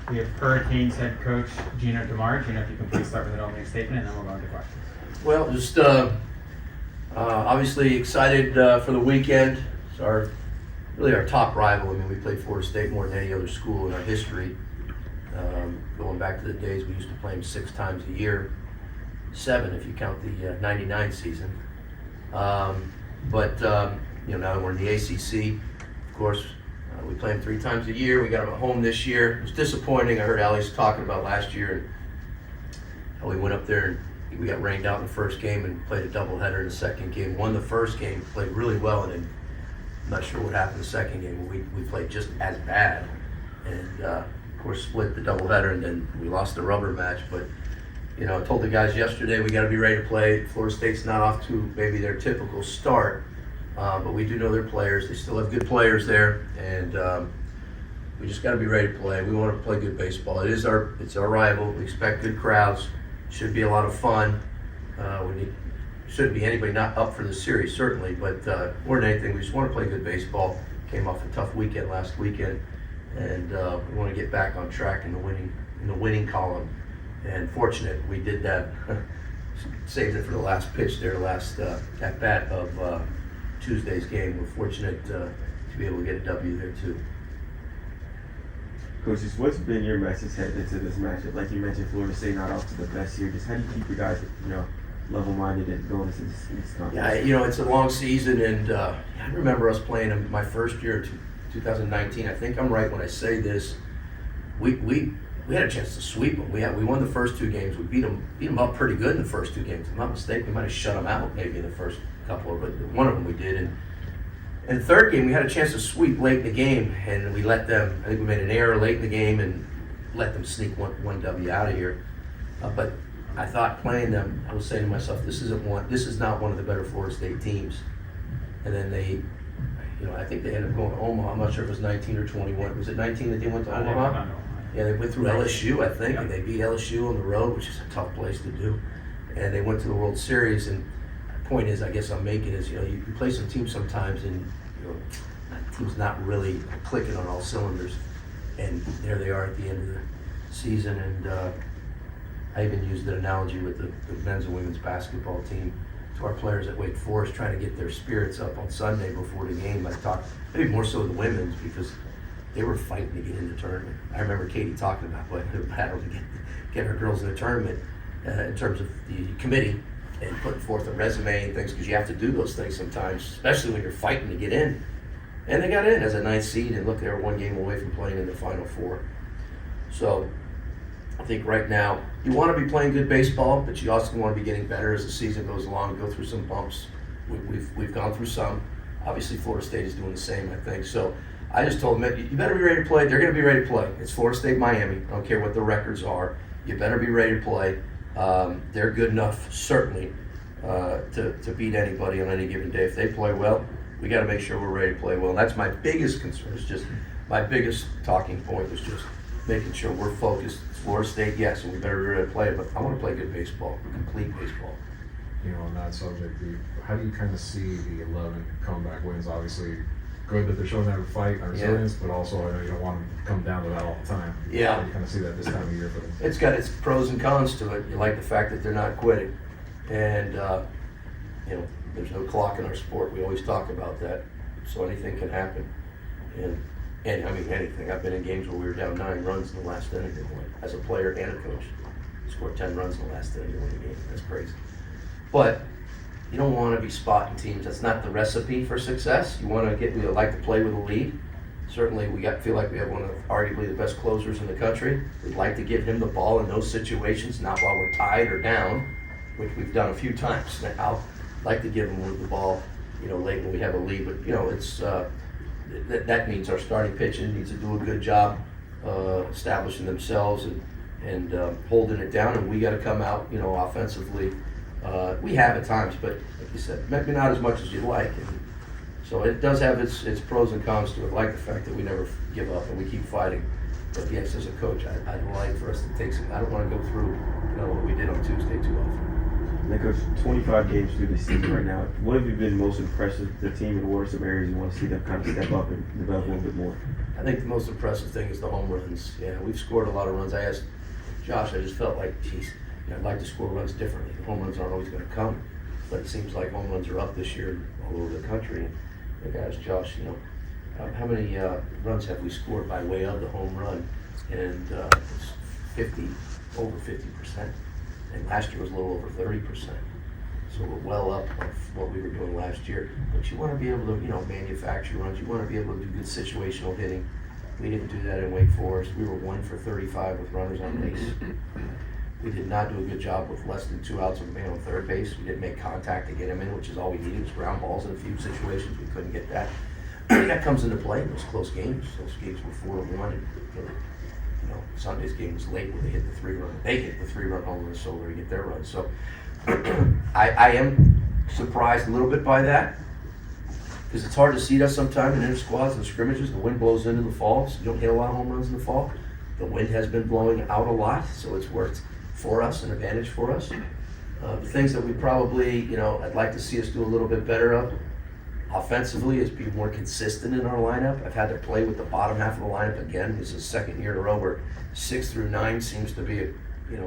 We have Hurricanes head coach Gino DiMare. Gino, if you can please start with an opening statement, and then we'll go into questions. Well, just obviously excited for the weekend. It's really our top rival. I mean, we played Florida State more than any other school in our history. Going back to the days we used to play them 6 times a year, 7 if you count the '99 season. But now we're in the ACC. Of course, we play them 3 times a year. We got them at home this year. It was disappointing. I heard Ali's talking about last year and how we went up there and we got rained out in the first game and played a doubleheader in the second game. Won the first game, played really well, and then I'm not sure what happened the second game. We played just as bad, and of course split the doubleheader, and then we lost the rubber match. But I told the guys yesterday we got to be ready to play. Florida State's not off to maybe their typical start, but we do know their players. They still have good players there, and we just got to be ready to play. We want to play good baseball. It's our rival. We expect good crowds. Should be a lot of fun. Shouldn't be anybody not up for the series, certainly, but more than anything, we just want to play good baseball. Came off a tough weekend last weekend, and we want to get back on track in the winning column. And fortunate we did that. Saved it for the last pitch there, last at bat of Tuesday's game. We're fortunate to be able to get a W there too. Coaches, what's been your message heading into this matchup? Like you mentioned, Florida State not off to the best year. Just how do you keep your guys, level-minded and going into this conference? Yeah, it's a long season, and I remember us playing them my first year, 2019. I think I'm right when I say this. We had a chance to sweep them. We won the first 2 games. We beat them up pretty good in the first 2 games. If I'm not mistaken, we might have shut them out maybe in the first couple, but one of them we did. And the third game, we had a chance to sweep late in the game, and we let them. I think we made an error late in the game and let them sneak one W out of here. But I thought playing them, I was saying to myself, this is not one of the better Florida State teams. And then they, I think they ended up going to Omaha. I'm not sure if it was 19 or 21. Was it 19 that they went to Omaha? Yeah, they went through LSU, I think, and they beat LSU on the road, which is a tough place to do. And they went to the World Series. And the point is, I guess I'm making is, you play some teams sometimes, and the team's not really clicking on all cylinders. And there they are at the end of the season. And I even used an analogy with the men's and women's basketball team to our players at Wake Forest, trying to get their spirits up on Sunday before the game. I talked maybe more so the women's because they were fighting to get in the tournament. I remember Katie talking about the battle to get her girls in the tournament in terms of the committee and putting forth a resume and things, because you have to do those things sometimes, especially when you're fighting to get in. And they got in as a 9th seed, and look, they were 1 game away from playing in the Final Four. So I think right now you want to be playing good baseball, but you also want to be getting better as the season goes along. Go through some bumps. We've gone through some. Obviously, Florida State is doing the same, I think. So I just told them, you better be ready to play. They're going to be ready to play. It's Florida State, Miami. I don't care what the records are. You better be ready to play. They're good enough, certainly, to beat anybody on any given day. If they play well, we got to make sure we're ready to play well. And that's my biggest concern. It's just my biggest talking point was just making sure we're focused. It's Florida State, yes, and we better be ready to play. But I want to play good baseball, complete baseball. On that subject, how do you kind of see the 11 comeback wins? Obviously, good that they're showing that fight and resilience, but also I know you don't want them to come down to that all the time. Yeah. How do you kind of see that this time of year for them? It's got its pros and cons to it. You like the fact that they're not quitting. And, there's no clock in our sport. We always talk about that. So anything can happen. And I mean, anything. I've been in games where we were down 9 runs in the last inning as a player and a coach. Scored 10 runs in the last inning to win the game. That's crazy. But you don't want to be spotting teams. That's not the recipe for success. We like to play with a lead. Certainly, feel like we have one of arguably the best closers in the country. We'd like to give him the ball in those situations, not while we're tied or down, which we've done a few times now. Like to give him the ball, late when we have a lead. But it's that means our starting pitching needs to do a good job establishing themselves and holding it down. And we got to come out, offensively. We have at times, but like you said, maybe not as much as you'd like. And so it does have its pros and cons to it. I like the fact that we never give up and we keep fighting. But yes, as a coach, I'd like for us to take some. I don't want to go through what we did on Tuesday too often. Now, Coach, 25 games through the season right now. What have you been most impressed with the team, and what are some areas you want to see them kind of step up and develop a little bit more? I think the most impressive thing is the home runs. Yeah, we've scored a lot of runs. I asked Josh, I just felt like, geez, I'd like to score runs differently. The home runs aren't always going to come, but it seems like home runs are up this year all over the country. And I think I asked Josh, how many runs have we scored by way of the home run? And it's over 50%. And last year was a little over 30%. So we're well up of what we were doing last year. But you want to be able to, manufacture runs. You want to be able to do good situational hitting. We didn't do that in Wake Forest. We were 1 for 35 with runners on base. We did not do a good job with less than 2 outs of a man on third base. We didn't make contact to get him in, which is all we needed was ground balls in a few situations. We couldn't get that. That comes into play in those close games. Those games were 4-1. And, Sunday's game was late when they hit the 3-run. They hit the 3-run home run solo to get their run. So I am surprised a little bit by that, because it's hard to see that sometimes in inter squads and scrimmages. The wind blows into the fall, so you don't hit a lot of home runs in the fall. The wind has been blowing out a lot, so it's worked for us, an advantage for us. The things that we probably, I'd like to see us do a little bit better of offensively is be more consistent in our lineup. I've had to play with the bottom half of the lineup again. This is the second year in a row where 6 through 9 seems to be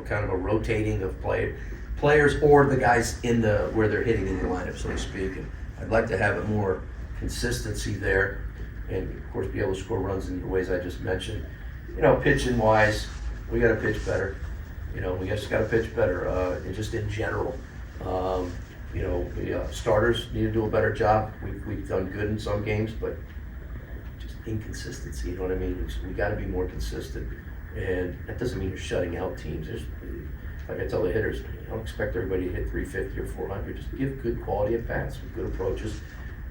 kind of a rotating of players or the guys in where they're hitting in the lineup, so to speak. And I'd like to have a more consistency there, and of course be able to score runs in the ways I just mentioned. Pitching wise, we got to pitch better. We just got to pitch better. And just in general, the starters need to do a better job. We've done good in some games, but just inconsistency. You know what I mean? We got to be more consistent, and that doesn't mean you're shutting out teams. Like I tell the hitters, don't expect everybody to hit 350 or 400. Just give good quality at bats with good approaches.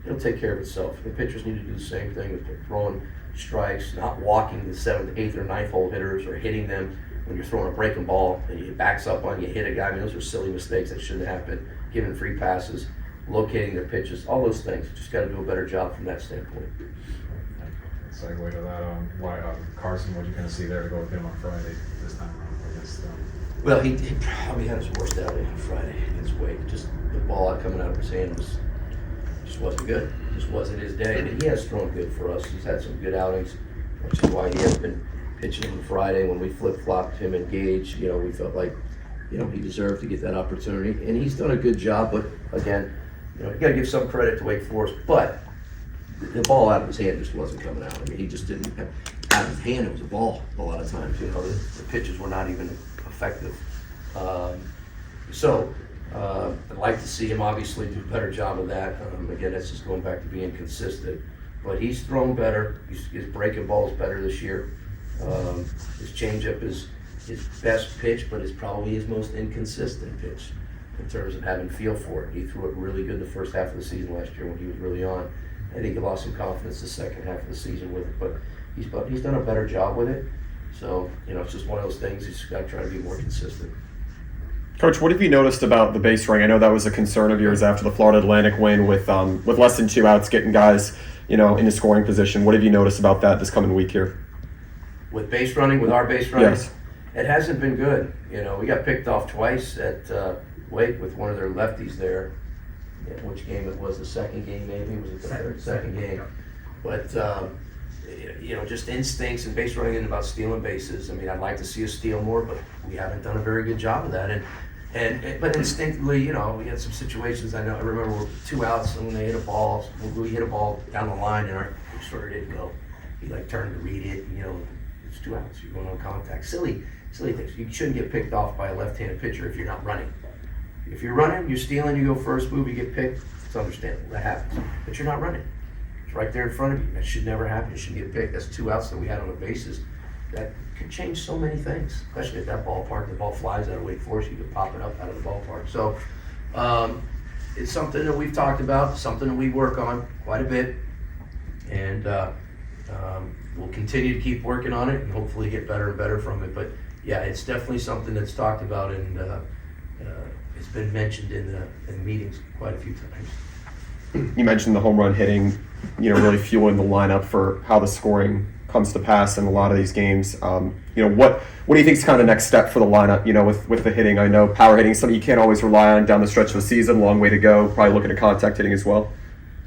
It'll take care of itself. The pitchers need to do the same thing with throwing strikes, not walking the 7th, 8th, or 9th hole hitters or hitting them when you're throwing a breaking ball and it backs up on you, hit a guy. I mean, those are silly mistakes that shouldn't happen. Giving free passes, locating their pitches, all those things. Just got to do a better job from that standpoint. Segue to that, Carson, what you kind of see there to go with him on Friday this time around against them? Well, he probably had his worst outing on Friday against Wake. Just the ball coming out of his hand just wasn't good. Just wasn't his day. But he has thrown good for us. He's had some good outings, which is why he has been pitching on Friday. When we flip-flopped him and Gage, we felt like, he deserved to get that opportunity. And he's done a good job, but again, you got to give some credit to Wake Forest. But the ball out of his hand just wasn't coming out. I mean, he just didn't have, out of his hand, it was a ball a lot of times. The pitches were not even effective. I'd like to see him obviously do a better job of that. Again, that's just going back to being consistent. But he's thrown better. His breaking ball is better this year. His changeup is his best pitch, but it's probably his most inconsistent pitch in terms of having feel for it. He threw it really good the first half of the season last year when he was really on. I think he lost some confidence the second half of the season with it, but he's done a better job with it. So, it's just one of those things. He's got to try to be more consistent. Coach, what have you noticed about the base running? I know that was a concern of yours after the Florida Atlantic win with less than 2 outs, getting guys, into scoring position. What have you noticed about that this coming week here? With base running, with our base running? Yes. It hasn't been good. We got picked off twice at Wake with one of their lefties there. Which game it was, the second game maybe? Was it the second game? But, just instincts and base running and about stealing bases. I mean, I'd like to see us steal more, but we haven't done a very good job of that. But instinctively, we had some situations. I remember 2 outs, and when they hit a ball, we hit a ball down the line, and our starter didn't go. He turned to read it, and, it's 2 outs. You're going on contact. Silly things. You shouldn't get picked off by a left-handed pitcher if you're not running. If you're running, you're stealing, you go first move, you get picked. It's understandable. That happens. But you're not running. It's right there in front of you. That should never happen. You shouldn't get picked. That's 2 outs that we had on the bases. That could change so many things, especially at that ballpark. The ball flies out of Wake Forest. You could pop it up out of the ballpark. So it's something that we've talked about, something that we work on quite a bit. And we'll continue to keep working on it and hopefully get better and better from it. But yeah, it's definitely something that's talked about, and it's been mentioned in meetings quite a few times. You mentioned the home run hitting, really fueling the lineup for how the scoring comes to pass in a lot of these games. What do you think is kind of the next step for the lineup, with the hitting? I know power hitting is something you can't always rely on down the stretch of the season, long way to go, probably looking at contact hitting as well.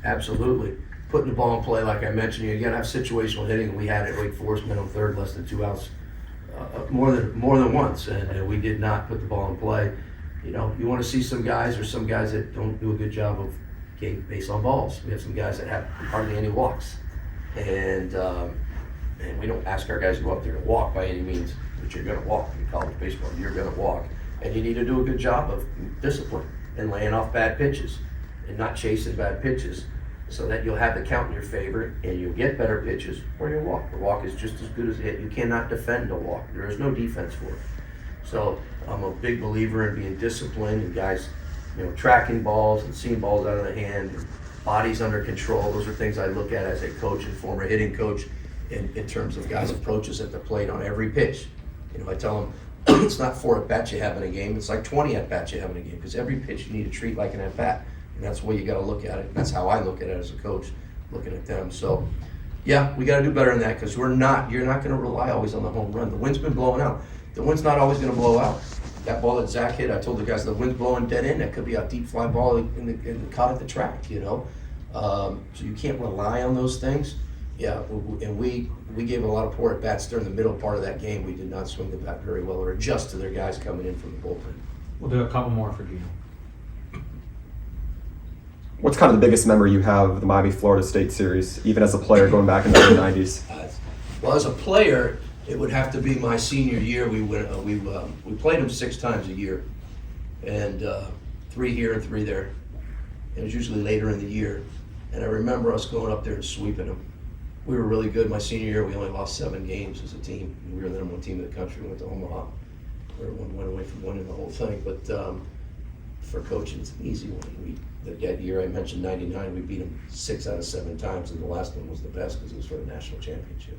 Absolutely. putting the ball in play, like I mentioned, you gotta have situational hitting. We had it at Wake Forest, minimum third, less than 2 outs, more than once, and we did not put the ball in play. You know, you want to see some guys that don't do a good job of getting base on balls. We have some guys that have hardly any walks, and we don't ask our guys to go up there to walk by any means, but you're gonna walk in college baseball. You're gonna walk, and you need to do a good job of discipline and laying off bad pitches and not chasing bad pitches, so that you'll have the count in your favor and you'll get better pitches or you'll walk. The walk is just as good as a hit. You cannot defend a walk. There is no defense for it. So I'm a big believer in being disciplined and guys, you know, tracking balls and seeing balls out of the hand and bodies under control. Those are things I look at as a coach and former hitting coach in terms of guys' approaches at the plate on every pitch. You know, I tell them it's not 4 at-bats you have in a game. It's like 20 at-bats you have in a game, because every pitch you need to treat like an at-bat. And that's the way you got to look at it. And that's how I look at it as a coach, looking at them. So, yeah, we got to do better than that, because you're not going to rely always on the home run. The wind's been blowing out. The wind's not always going to blow out. That ball that Zach hit, I told the guys the wind's blowing dead in. That could be a deep fly ball caught at the track, you know. So you can't rely on those things. Yeah, and we gave a lot of poor at-bats during the middle part of that game. We did not swing the bat very well or adjust to their guys coming in from the bullpen. We'll do a couple more for Gino. What's kind of the biggest memory you have of the Miami-Florida State series, even as a player going back in the early 90s? Well, as a player, it would have to be my senior year. We played them 6 times a year, and 3 here and 3 there. It was usually later in the year, and I remember us going up there and sweeping them. We were really good. My senior year, we only lost 7 games as a team. We were the number 1 team in the country. We went to Omaha. Everyone went away from winning the whole thing, but for coaching, it's an easy one. That year I mentioned, 99, we beat them 6 out of 7 times, and the last one was the best because it was for the national championship.